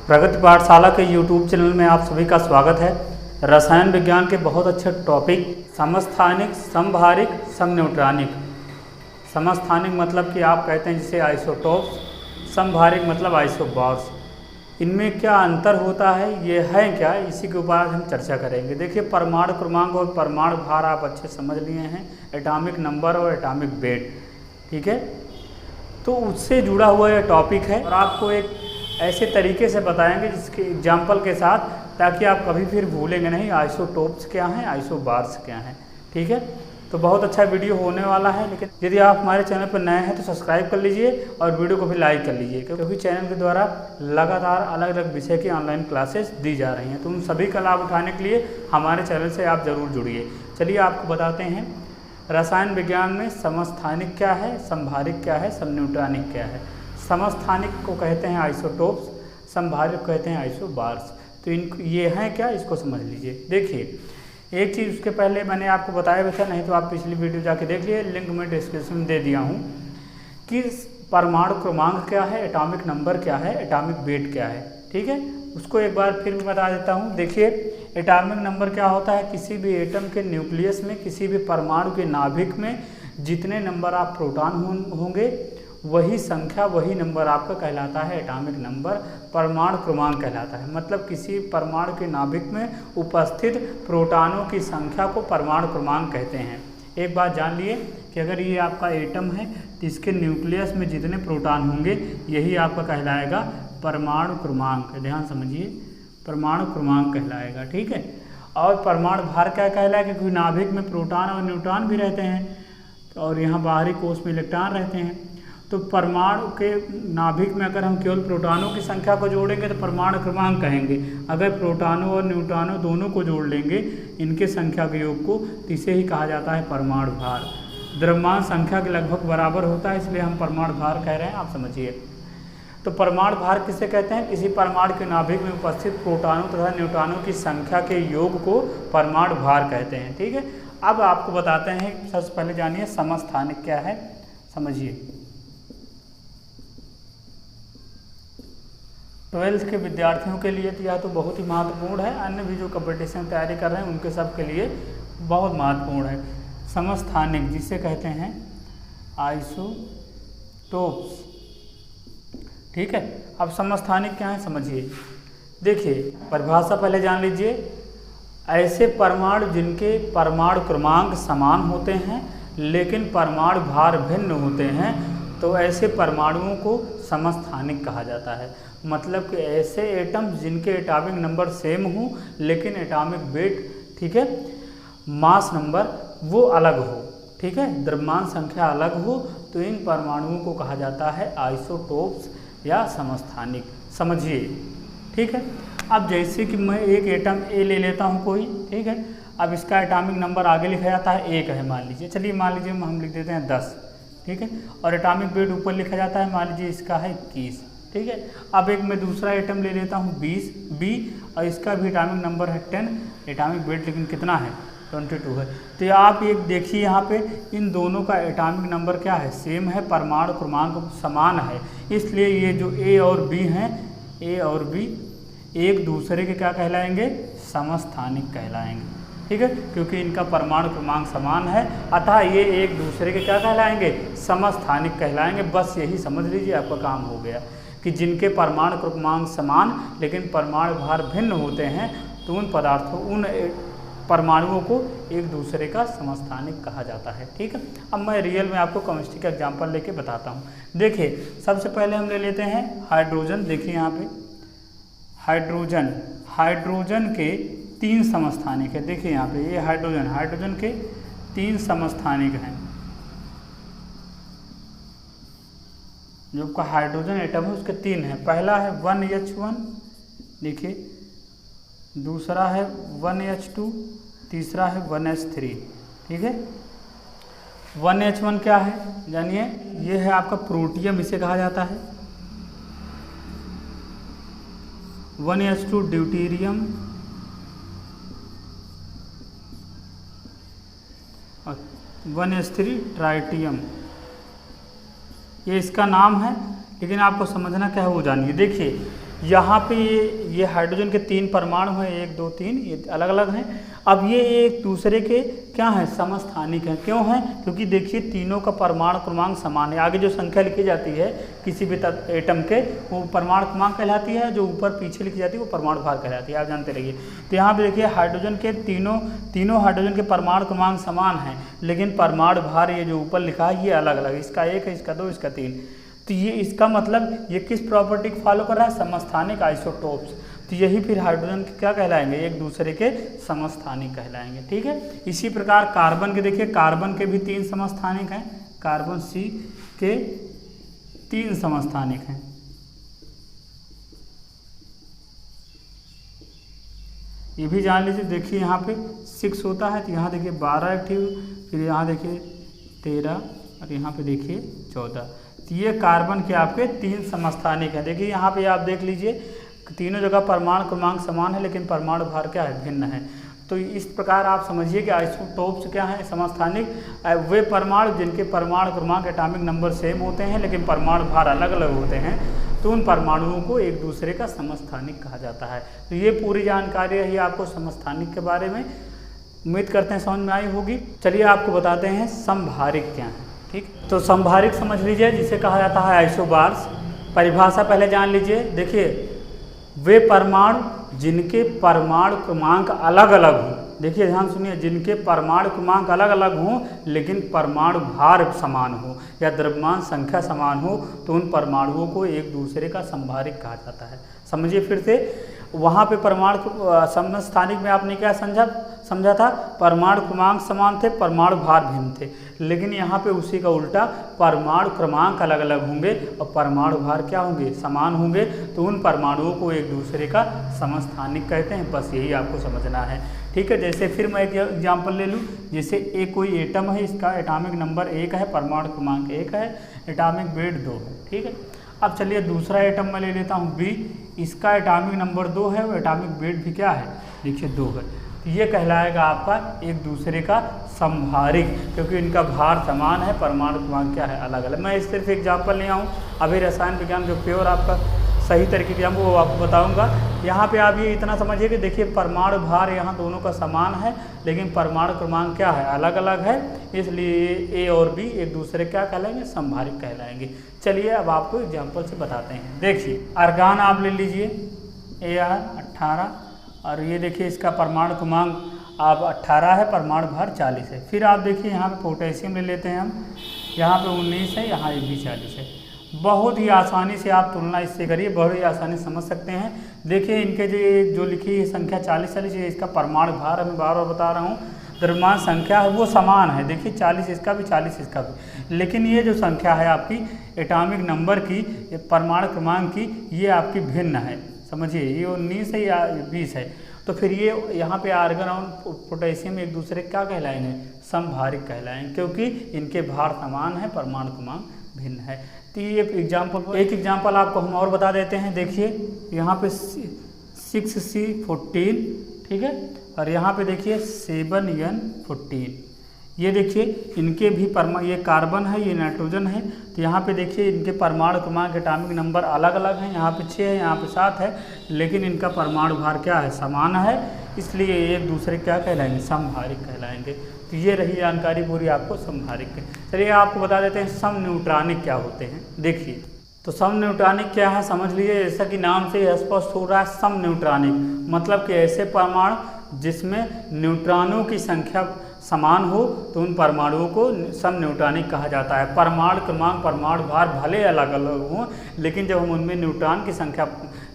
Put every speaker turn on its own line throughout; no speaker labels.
प्रगति पाठशाला के YouTube channel में आप सभी का स्वागत है। रसायन विज्ञान के बहुत अच्छे टॉपिक समस्थानिक, समभारिक, समन्यूट्रॉनिक। समस्थानिक मतलब कि आप कहते हैं जिसे आइसोटोप्स, समभारिक मतलब आइसोबार्स। इनमें क्या अंतर होता है, ये है क्या, इसी के ऊपर आज हम चर्चा करेंगे। देखिए, परमाणु क्रमांक और परमाणु भार आप अच्छे समझ लिए हैं, एटॉमिक नंबर और एटॉमिक वेट, ठीक है। तो उससे जुड़ा हुआ यह टॉपिक है और आपको एक ऐसे तरीके से बताएंगे जिसके एग्जाम्पल के साथ, ताकि आप कभी फिर भूलेंगे नहीं आइसोटोप्स क्या हैं, आइसोबार्स क्या हैं, ठीक है। तो बहुत अच्छा वीडियो होने वाला है, लेकिन यदि आप हमारे चैनल पर नए हैं तो सब्सक्राइब कर लीजिए और वीडियो को भी लाइक कर लीजिए, क्योंकि चैनल के द्वारा लगातार अलग अलग विषय की ऑनलाइन क्लासेस दी जा रही हैं। तो उन सभी का लाभ उठाने के लिए हमारे चैनल से आप ज़रूर जुड़िए। चलिए आपको बताते हैं रसायन विज्ञान में समस्थानिक क्या है, समभारिक क्या है, समन्यूट्रॉनिक क्या है। समस्थानिक को कहते हैं आइसोटोप्स, समभारिक को कहते हैं आइसोबार्स। तो ये हैं क्या, इसको समझ लीजिए। देखिए, एक चीज़ उसके पहले मैंने आपको बताया भी था, नहीं तो आप पिछली वीडियो जाके देख लिए, लिंक में डिस्क्रिप्शन में दे दिया हूँ कि परमाणु क्रमांक क्या है, एटॉमिक नंबर क्या है, एटॉमिक वेट क्या है, ठीक है। उसको एक बार फिर बता देता हूँ। देखिए, एटॉमिक नंबर क्या होता है, किसी भी एटम के न्यूक्लियस में, किसी भी परमाणु के नाभिक में जितने नंबर आप प्रोटॉन होंगे वही संख्या, वही नंबर आपका कहलाता है एटॉमिक नंबर, परमाणु क्रमांक कहलाता है। मतलब किसी परमाणु के नाभिक में उपस्थित प्रोटॉनों की संख्या को परमाणु क्रमांक कहते हैं। एक बात जान लिए कि अगर ये आपका एटम है तो इसके न्यूक्लियस में जितने प्रोटॉन होंगे यही आपका कहलाएगा परमाणु क्रमांक। ध्यान समझिए, परमाणु क्रमांक कहलाएगा, ठीक है। और परमाणु भार क्या कहलाएगा, क्योंकि नाभिक में प्रोटॉन और न्यूट्रॉन भी रहते हैं और यहाँ बाहरी कोश में इलेक्ट्रॉन रहते हैं। तो परमाणु के नाभिक में अगर हम केवल प्रोटॉनों की संख्या को जोड़ेंगे तो परमाणु क्रमांक कहेंगे। अगर प्रोटॉनों और न्यूट्रॉनों दोनों को जोड़ लेंगे, इनके संख्या के योग को, तो इसे ही कहा जाता है परमाणु भार। द्रव्यमान संख्या के लगभग बराबर होता है, इसलिए हम परमाणु भार कह रहे हैं, आप समझिए। तो परमाणु भार किसे कहते हैं, किसी परमाणु के नाभिक में उपस्थित प्रोटॉनों तथा न्यूट्रॉनों की संख्या के योग को परमाणु भार कहते हैं, ठीक है। अब आपको बताते हैं, सबसे पहले जानिए समस्थानिक क्या है, समझिए। 12th के विद्यार्थियों के लिए यह तो बहुत ही महत्वपूर्ण है, अन्य भी जो कंपटीशन तैयारी कर रहे हैं उनके सब के लिए बहुत महत्वपूर्ण है। समस्थानिक जिसे कहते हैं आइसोटोप्स, ठीक है। अब समस्थानिक क्या है समझिए। देखिए, परिभाषा पहले जान लीजिए। ऐसे परमाणु जिनके परमाणु क्रमांक समान होते हैं लेकिन परमाणु भार भिन्न होते हैं, तो ऐसे परमाणुओं को समस्थानिक कहा जाता है। मतलब कि ऐसे एटम जिनके एटॉमिक नंबर सेम हो लेकिन एटॉमिक वेट, ठीक है, मास नंबर वो अलग हो, ठीक है, द्रव्यमान संख्या अलग हो, तो इन परमाणुओं को कहा जाता है आइसोटोप्स या समस्थानिक, समझिए, ठीक है। अब जैसे कि मैं एक एटम ए ले लेता हूँ कोई, ठीक है। अब इसका एटॉमिक नंबर आगे लिखा जाता है 1 है, मान लीजिए, चलिए मान लीजिए हम लिख देते हैं 10, ठीक है। और एटॉमिक वेट ऊपर लिखा जाता है, मान लीजिए इसका है 21, ठीक है। अब एक मैं दूसरा एटम ले लेता हूँ 20 बी, और इसका भी एटॉमिक नंबर है 10, एटॉमिक वेट लेकिन कितना है 22 है। तो आप एक देखिए यहाँ पे इन दोनों का एटॉमिक नंबर क्या है, सेम है, परमाणु क्रमांक समान है, इसलिए ये जो ए और बी हैं, ए और बी एक दूसरे के क्या कहलाएंगे, समस्थानिक कहलाएंगे, ठीक है, क्योंकि इनका परमाणु क्रमांक समान है, अतः ये एक दूसरे के क्या कहलाएंगे, समस्थानिक कहलाएंगे। बस यही समझ लीजिए, आपका काम हो गया कि जिनके परमाणु क्रमांक समान लेकिन परमाणु भार भिन्न होते हैं, तो उन पदार्थों, उन परमाणुओं को एक दूसरे का समस्थानिक कहा जाता है, ठीक है। अब मैं रियल में आपको केमिस्ट्री का एग्जाम्पल लेके बताता हूँ। देखिए, सबसे पहले हम ले लेते हैं हाइड्रोजन। देखिए यहाँ पे हाइड्रोजन, हाइड्रोजन के 3 समस्थानिक है। देखिए यहाँ पे ये हाइड्रोजन, हाइड्रोजन के 3 समस्थानिक हैं। जो का हाइड्रोजन एटम है उसके 3 हैं। पहला है 1H1, देखिए, दूसरा है 1H2, तीसरा है 1H3, ठीक है। 1H1 क्या है जानिए, ये है आपका प्रोटियम, इसे कहा जाता है। 1H2 ड्यूटेरियम, और 1H3 ट्राइटियम, ये इसका नाम है, लेकिन आपको समझना क्या है वो जानिए। देखिए, यहाँ पे ये हाइड्रोजन के 3 परमाणु हैं, 1 2 3, ये अलग अलग हैं। अब ये एक दूसरे के क्या हैं, समस्थानिक हैं। क्यों हैं? क्योंकि देखिए तीनों का परमाणु क्रमांक समान है। आगे जो संख्या लिखी जाती है किसी भी एटम के, वो परमाणु क्रमांक कहलाती है, जो ऊपर पीछे लिखी जाती है वो परमाणु भार कहलाती है, आप जानते रहिए। तो यहाँ पे देखिए हाइड्रोजन के तीनों हाइड्रोजन के परमाणु क्रमांक समान हैं, लेकिन परमाणु भार ये जो ऊपर लिखा है ये अलग अलग, इसका 1 है, इसका 2, इसका 3। तो ये इसका मतलब ये किस प्रॉपर्टी को फॉलो कर रहा है, समस्थानिक आइसोटोप्स। तो यही फिर हाइड्रोजन के क्या कहलाएंगे, एक दूसरे के समस्थानिक कहलाएंगे। ठीक है, इसी प्रकार कार्बन के देखिए, कार्बन के भी 3 समस्थानिक हैं, कार्बन सी के 3 समस्थानिक हैं। ये भी जान लीजिए, देखिए यहाँ पे 6 होता है, तो यहाँ देखिए 12 एक्टिव, फिर यहाँ देखिए 13 और यहाँ पे देखिए 14। तो ये कार्बन के आपके 3 समस्थानिक हैं। देखिए यहाँ पे आप देख लीजिए, तीनों जगह परमाणु क्रमांक समान है, लेकिन परमाणु भार क्या है, भिन्न है। तो इस प्रकार आप समझिए कि आइसोटोप्स क्या है, समस्थानिक वे परमाणु जिनके परमाणु क्रमांक एटॉमिक नंबर सेम होते हैं, लेकिन परमाणु भार अलग अलग होते हैं, तो उन परमाणुओं को एक दूसरे का समस्थानिक कहा जाता है। तो ये पूरी जानकारी रही आपको समस्थानिक के बारे में, उम्मीद करते हैं समझ में आई होगी। चलिए आपको बताते हैं समभारिक क्या है। ठीक, तो समभारिक समझ लीजिए, जिसे कहा जाता है आइसोबार्स। परिभाषा पहले जान लीजिए। देखिए, वे परमाणु जिनके परमाणु क्रमांक अलग अलग हों, देखिए ध्यान सुनिए, जिनके परमाणु क्रमांक अलग अलग हों लेकिन परमाणु भार समान हो या द्रव्यमान संख्या समान हो, तो उन परमाणुओं को एक दूसरे का समभारिक कहा जाता है। समझिए फिर से, वहाँ पे परमाणु समस्थानिक में आपने क्या समझा था, परमाणु क्रमांक समान थे, परमाणु भार भिन्न थे। लेकिन यहाँ पे उसी का उल्टा, परमाणु क्रमांक अलग अलग होंगे और परमाणु भार क्या होंगे, समान होंगे, तो उन परमाणुओं को एक दूसरे का समस्थानिक कहते हैं। बस यही आपको समझना है। ठीक है, जैसे फिर मैं एक एग्जाम्पल ले लूँ, जैसे एक कोई एटम है, इसका एटॉमिक नंबर 1 है, परमाणु क्रमांक 1 है, एटॉमिक वेट 2 है। ठीक है, अब चलिए दूसरा एटम मैं ले लेता हूँ बी, इसका एटॉमिक नंबर 2 है, वो एटॉमिक वेट भी क्या है, देखिए 2 है। तो ये कहलाएगा आपका एक दूसरे का समभारिक, क्योंकि इनका भार समान है, परमाणु क्रमांक क्या है, अलग अलग। मैं सिर्फ एग्जाम्पल ले आऊँ, अभी रसायन विज्ञान जो प्योर आपका सही तरीके से वो आपको बताऊंगा। यहाँ पे आप ये इतना समझिए कि देखिए परमाणु भार यहाँ दोनों का समान है, लेकिन परमाणु क्रमांक क्या है, अलग अलग है, इसलिए ए और बी एक दूसरे क्या कहलाएंगे, समभारिक कहलाएंगे। चलिए अब आपको एग्जाम्पल से बताते हैं। देखिए आर्गान आप ले लीजिए, Ar 18, और ये देखिए इसका परमाणु क्रमांक आप 18 है, परमाणु भार 40 है। फिर आप देखिए यहाँ पे पोटेशियम ले लेते हैं हम, यहाँ पे 19 है, यहाँ ये भी 40 है। बहुत ही आसानी से आप तुलना इससे करिए, बहुत ही आसानी से समझ सकते हैं। देखिए इनके जो लिखी है संख्या 40 है, इसका परमाणु भार मैं बार बार बता रहा हूँ, द्रव्यमान संख्या है वो समान है। देखिए 40 इसका भी, 40 इसका भी, लेकिन ये जो संख्या है आपकी एटॉमिक नंबर की, परमाणु क्रमांक की, ये आपकी भिन्न है। समझिए, ये 19 है या 20 है, तो फिर ये यहाँ पे आर्गन और पोटेशियम एक दूसरे क्या कहलाएंगे, समभारिक कहलाएंगे, क्योंकि इनके भार समान है, परमाणु क्रमांक भिन्न है। तो ये एक एग्जाम्पल आपको हम और बता देते हैं। देखिए यहाँ पे 6C14, ठीक है, और यहाँ पे देखिए 7N14। ये देखिए इनके भी ये कार्बन है, ये नाइट्रोजन है, तो यहाँ पे देखिए इनके परमाणु क्रमांक एटॉमिक नंबर अलग अलग हैं, यहाँ पे 6 है, यहाँ पे 7 है, लेकिन इनका परमाणु भार क्या है, समान है, इसलिए एक दूसरे क्या कहलाएंगे, समभारिक कहलाएंगे। तो ये रही जानकारी पूरी आपको समभारिक की। चलिए आपको बता देते हैं समन्यूट्रॉनिक क्या होते हैं। देखिए, तो समन्यूट्रॉनिक क्या है समझ लीजिए, जैसा कि नाम से स्पष्ट हो रहा है, समन्यूट्रॉनिक मतलब कि ऐसे परमाणु जिसमें न्यूट्रॉनों की संख्या समान हो, तो उन परमाणुओं को समन्यूट्रॉनिक कहा जाता है। परमाणु क्रमांक, परमाणु भार भले अलग अलग हों, लेकिन जब हम उनमें न्यूट्रॉन की संख्या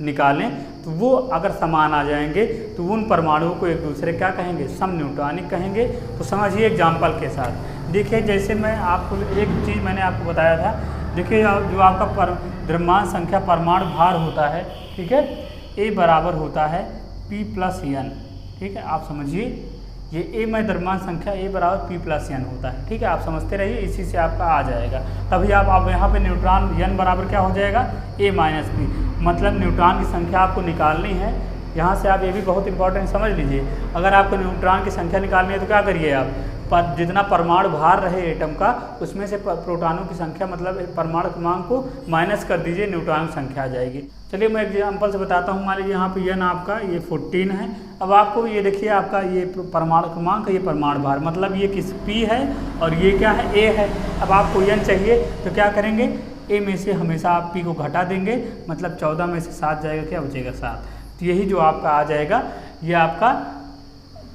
निकालें तो वो अगर समान आ जाएंगे, तो उन परमाणुओं को एक दूसरे क्या कहेंगे, समन्यूट्रॉनिक कहेंगे। तो समझिए एग्जाम्पल के साथ। देखिए जैसे मैं आपको एक चीज़ मैंने आपको बताया था, देखिए जो आपका द्रव्यमान संख्या परमाणु भार होता है, ठीक है, ए बराबर होता है P+N, ठीक है, आप समझिए ये ए में द्रव्यमान संख्या ए बराबर P+N होता है, ठीक है, आप समझते रहिए, इसी से आपका आ जाएगा। तभी आप यहाँ पे न्यूट्रॉन N बराबर क्या हो जाएगा, A-P, मतलब न्यूट्रॉन की संख्या आपको निकालनी है। यहाँ से आप ये भी बहुत इंपॉर्टेंट समझ लीजिए, अगर आपको न्यूट्रॉन की संख्या निकालनी है तो क्या करिए आप, पर जितना परमाणु भार रहे एटम का उसमें से प्रोटॉनों की संख्या मतलब परमाणु क्रमांक को माइनस कर दीजिए, न्यूट्रॉन की संख्या आ जाएगी। चलिए मैं एग्जाम्पल से बताता हूँ। मान लीजिए यहाँ पे यह आपका ये 14 है। अब आपको ये देखिए आपका ये परमाणु क्रमांक, ये परमाणु भार, मतलब ये किस P है और ये क्या है, A है। अब आपको N चाहिए तो क्या करेंगे, A में से हमेशा आप P को घटा देंगे, मतलब 14 में से 7 जाएगा, क्या बचेगा 7। तो यही जो आपका आ जाएगा ये आपका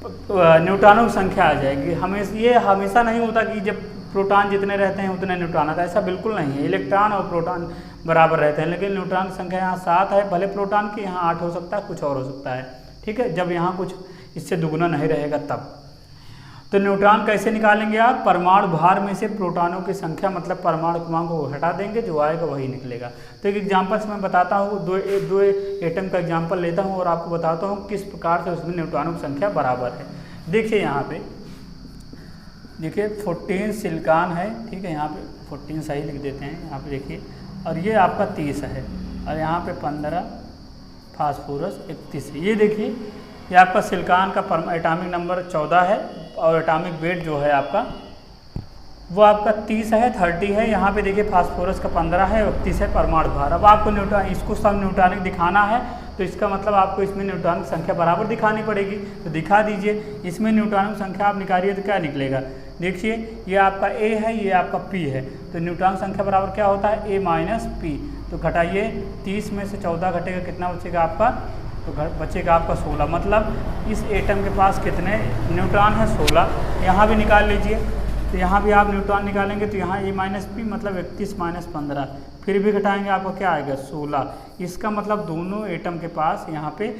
न्यूट्रॉनों की संख्या आ जाएगी। ये हमेशा नहीं होता कि जब प्रोटॉन जितने रहते हैं उतने न्यूट्रॉन आता है, ऐसा बिल्कुल नहीं है। इलेक्ट्रॉन और प्रोटॉन बराबर रहते हैं, लेकिन न्यूट्रॉन की संख्या यहाँ 7 है, भले प्रोटॉन की यहाँ 8 हो सकता है, कुछ और हो सकता है, ठीक है, जब यहाँ कुछ इससे दुगुना नहीं रहेगा तब। तो न्यूट्रॉन कैसे निकालेंगे आप, परमाणु भार में से प्रोटॉनों की संख्या मतलब परमाणु क्रमांक को हटा देंगे, जो आएगा वही निकलेगा। तो एक एग्जाम्पल से मैं बताता हूँ, दो एटम का एग्जाम्पल लेता हूँ और आपको बताता हूँ किस प्रकार से उसमें न्यूट्रॉनों की संख्या बराबर है। देखिए यहाँ पे, देखिए 14 सिलिकॉन है, ठीक है, यहाँ पे 14 सही लिख देते हैं यहाँ पे देखिए, और ये आपका 30 है, और यहाँ पे 15 फास्फोरस 31 है। ये देखिए ये आपका सिलिकॉन का एटॉमिक नंबर 14 है और एटॉमिक वेट जो है आपका वो आपका 30 है, 30 है। यहाँ पे देखिए फास्फोरस का 15 है, 31 है परमाणु भार। अब आपको न्यूट्रॉन इसको सब न्यूट्रॉनिक दिखाना है, तो इसका मतलब आपको इसमें न्यूट्रॉन की संख्या बराबर दिखानी पड़ेगी। तो दिखा दीजिए, इसमें न्यूट्रॉन की संख्या आप निकालिए तो क्या निकलेगा, देखिए ये आपका A है, ये आपका P है, तो न्यूट्रॉन संख्या बराबर क्या होता है, A माइनस P। तो घटाइए, 30 में से 14 घटेगा, कितना बचेगा आपका, तो बचेगा आपका 16। मतलब इस एटम के पास कितने न्यूट्रॉन है, 16। यहाँ भी निकाल लीजिए, तो यहाँ भी आप न्यूट्रॉन निकालेंगे तो यहाँ A माइनस P मतलब 31 माइनस 15, फिर भी घटाएंगे आपको क्या आएगा, 16। इसका मतलब दोनों एटम के पास यहाँ पे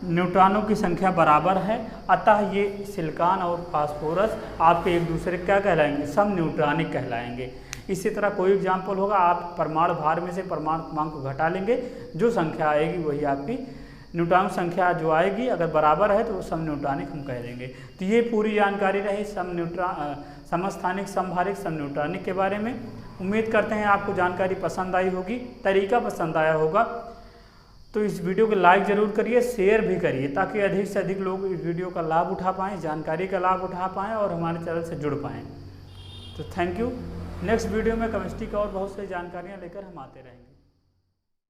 न्यूट्रॉनों की संख्या बराबर है, अतः ये सिलिकॉन और फास्फोरस आपके एक दूसरे क्या कहलाएंगे, सब न्यूट्रॉनिक कहलाएंगे। इसी तरह कोई एग्जाम्पल होगा, आप परमाणु भार में से परमाणु क्रमांक को घटा लेंगे, जो संख्या आएगी वही आपकी न्यूट्रॉन संख्या जो आएगी, अगर बराबर है तो वो सब न्यूट्रॉनिक हम कह देंगे। तो ये पूरी जानकारी रही समस्थानिक, समभारिक, सम न्यूट्रॉनिक के बारे में। उम्मीद करते हैं आपको जानकारी पसंद आई होगी, तरीका पसंद आया होगा। तो इस वीडियो को लाइक ज़रूर करिए, शेयर भी करिए, ताकि अधिक से अधिक लोग इस वीडियो का लाभ उठा पाएँ, जानकारी का लाभ उठा पाएँ और हमारे चैनल से जुड़ पाएँ। तो थैंक यू। नेक्स्ट वीडियो में केमिस्ट्री का और बहुत सारी जानकारियाँ लेकर हम आते रहेंगे।